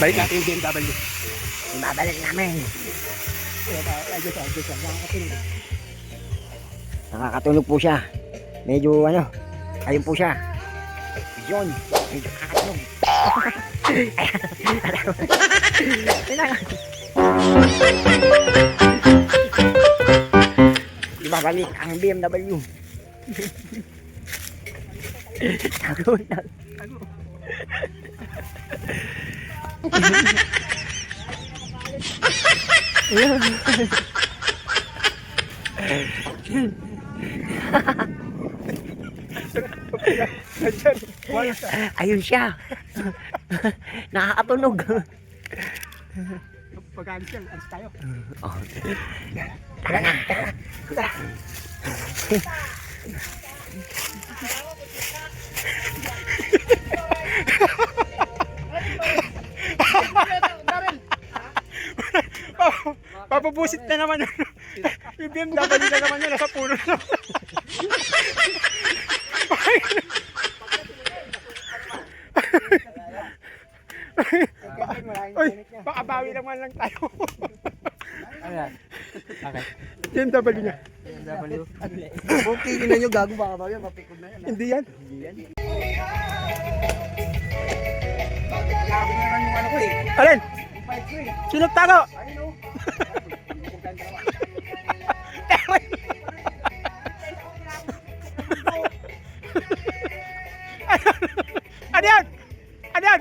Balik natin yung BMW. Ibabalik namin. Nakakatulog po siya. Medyo ano, ayun po siya. Yun, medyo nakakatulog. Ibabalik ang BMW. Tago. Ayun siya. Nakakatunog. Pag-alis yan, alis tayo. Oh. Tara na. Papabusit na naman yun. Yung BMW na naman yun, nasa puno na. Uy, pakabawi naman lang tayo. Ano yan? Okay. BMW niya. BMW. Okay, yun nyo gago baka ba yan? Mapikod na yan. Hindi yan. Hindi yan. Grabe naman yung ano ko eh. Alin? Sino tago? Ano yan? Ano yan?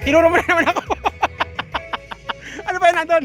Tinuro mo na naman ako. Ano ba yan nandun?